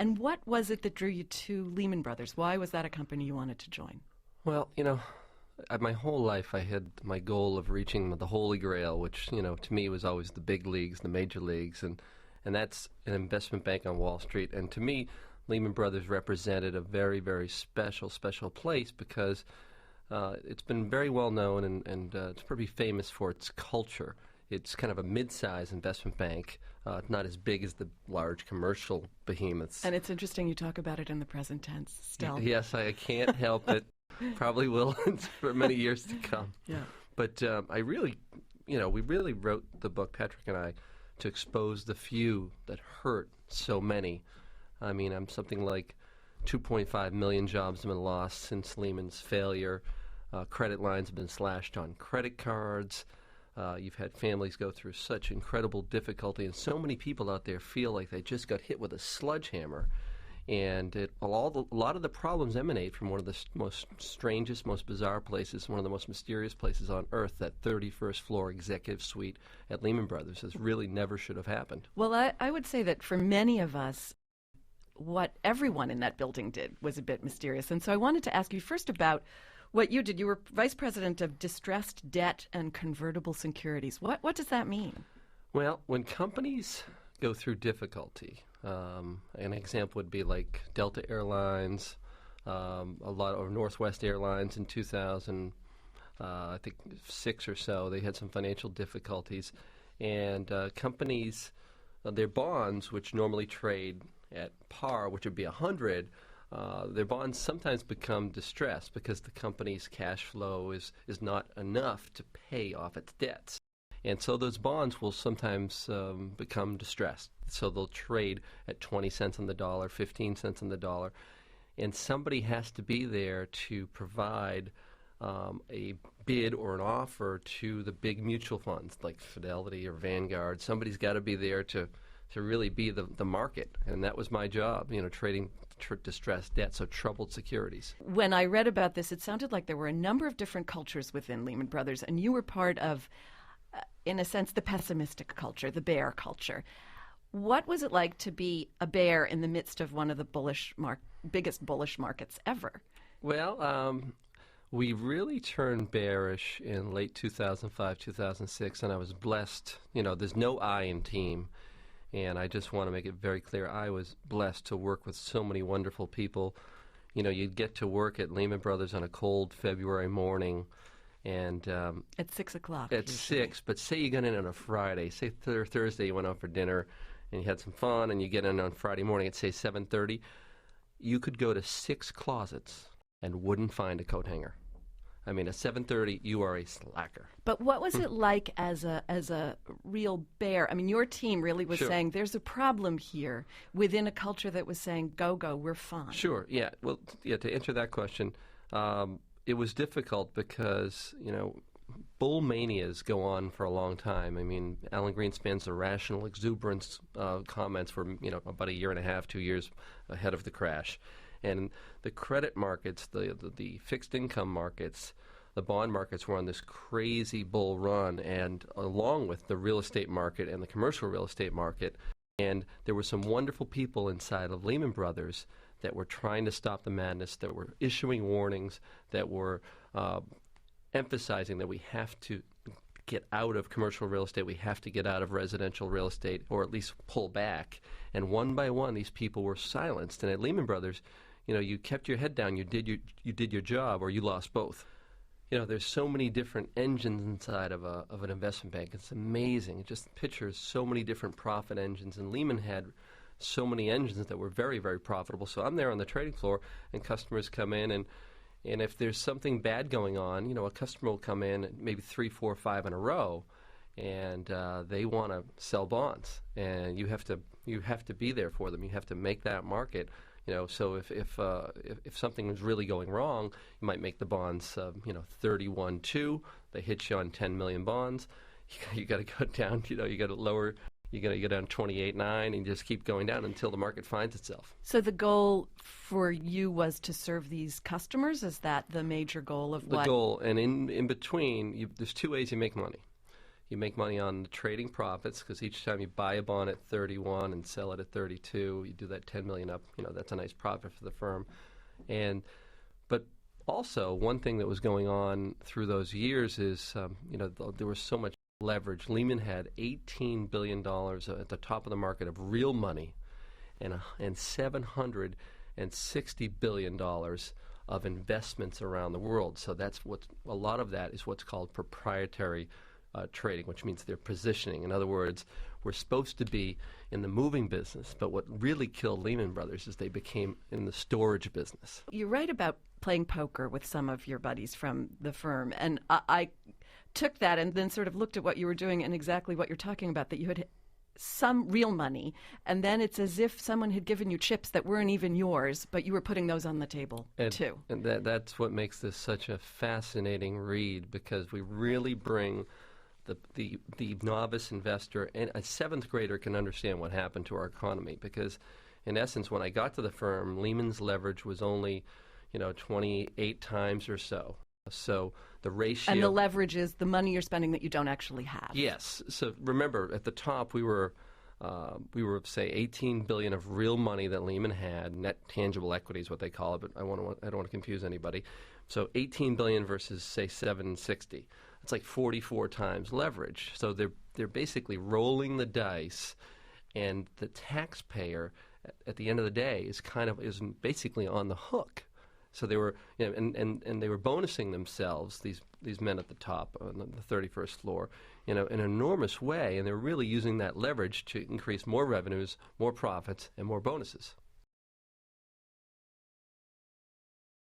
And what was it that drew you to Lehman Brothers? Why was that a company you wanted to join? Well, my whole life I had my goal of reaching the Holy Grail, which, to me was always the big leagues, the major leagues, and that's an investment bank on Wall Street. And to me, Lehman Brothers represented a very, very special place because it's been very well known and it's pretty famous for its culture. It's kind of a mid-sized investment bank, not as big as the large commercial behemoths. And it's interesting you talk about it in the present tense still. Yes, I can't help it. Probably will for many years to come. Yeah. But we really wrote the book, Patrick and I, to expose the few that hurt so many. I mean, I'm something like 2.5 million jobs have been lost since Lehman's failure. Credit lines have been slashed on credit cards. You've had families go through such incredible difficulty, and so many people out there feel like they just got hit with a sledgehammer. And a lot of the problems emanate from one of the most strangest, most bizarre places, one of the most mysterious places on earth, that 31st floor executive suite at Lehman Brothers. This really never should have happened. Well, I would say that for many of us, what everyone in that building did was a bit mysterious. And so I wanted to ask you first about what you did. You were vice president of distressed debt and convertible securities. What does that mean? Well, when companies go through difficulty, an example would be like Delta Airlines, a lot of Northwest Airlines in 2000, I think 6 or so. They had some financial difficulties, and companies, their bonds, which normally trade at par, which would be 100, their bonds sometimes become distressed because the company's cash flow is not enough to pay off its debts. And so those bonds will sometimes become distressed. So they'll trade at 20 cents on the dollar, 15 cents on the dollar. And somebody has to be there to provide a bid or an offer to the big mutual funds like Fidelity or Vanguard. Somebody's got to be there to really be the market. And that was my job, trading distressed debt, so troubled securities. When I read about this, it sounded like there were a number of different cultures within Lehman Brothers, and you were part of, in a sense, the pessimistic culture, the bear culture. What was it like to be a bear in the midst of one of the biggest bullish markets ever? Well, we really turned bearish in late 2005, 2006, and I was blessed. There's no I in team, and I just want to make it very clear. I was blessed to work with so many wonderful people. You'd get to work at Lehman Brothers on a cold February morning, and at 6 o'clock. At usually. 6, but say you got in on a Friday. Say Thursday you went out for dinner, and you had some fun, and you get in on Friday morning at, say, 7:30. You could go to 6 closets and wouldn't find a coat hanger. I mean, at 7:30, you are a slacker. But what was it like as a real bear? I mean, your team really was saying there's a problem here within a culture that was saying, go, we're fine. Sure, yeah. Well, to answer that question, it was difficult because, bull manias go on for a long time. I mean, Alan Greenspan's irrational exuberance comments were, about a year and a half, 2 years ahead of the crash. And the credit markets, the fixed income markets, the bond markets were on this crazy bull run, and along with the real estate market and the commercial real estate market. And there were some wonderful people inside of Lehman Brothers that were trying to stop the madness, that were issuing warnings, that were emphasizing that we have to get out of commercial real estate, we have to get out of residential real estate, or at least pull back. And one by one, these people were silenced. And at Lehman Brothers, you kept your head down, you did your job, or you lost both. There's so many different engines inside of an investment bank. It's amazing. It just pictures so many different profit engines, and Lehman had so many engines that were very, very profitable. So I'm there on the trading floor, and customers come in, and if there's something bad going on, a customer will come in, maybe 3, 4, 5 in a row, and they want to sell bonds, and you have to be there for them. You have to make that market. So if something is really going wrong, you might make the bonds 31-2. They hit you on 10 million bonds. You got to go down. You got to lower. You got to go down 28.9 and just keep going down until the market finds itself. So the goal for you was to serve these customers? Is that the major goal of what? The goal, and in between, there's 2 ways you make money. You make money on the trading profits because each time you buy a bond at 31 and sell it at 32, you do that 10 million up. That's a nice profit for the firm. But also, one thing that was going on through those years is, there was so much leverage. Lehman had $18 billion at the top of the market of real money, and $760 billion of investments around the world. So a lot of that is what's called proprietary trading, which means they're positioning. In other words, we're supposed to be in the moving business, but what really killed Lehman Brothers is they became in the storage business. You write about playing poker with some of your buddies from the firm, and I took that and then sort of looked at what you were doing and exactly what you're talking about, that you had some real money, and then it's as if someone had given you chips that weren't even yours, but you were putting those on the table too. And that's what makes this such a fascinating read, because we really bring the novice investor, and a seventh grader can understand what happened to our economy, because in essence, when I got to the firm, Lehman's leverage was only 28 times or so. So the ratio... And the leverage is the money you're spending that you don't actually have. Yes. So remember, at the top, we were, say, 18 billion of real money that Lehman had. Net tangible equity is what they call it, but I don't want to confuse anybody. So 18 billion versus, say, 760. It's like 44 times leverage. So they're basically rolling the dice, and the taxpayer at the end of the day is basically on the hook. So they were, and they were bonusing themselves, these men at the top on the 31st floor, in an enormous way, and they were really using that leverage to increase more revenues, more profits, and more bonuses.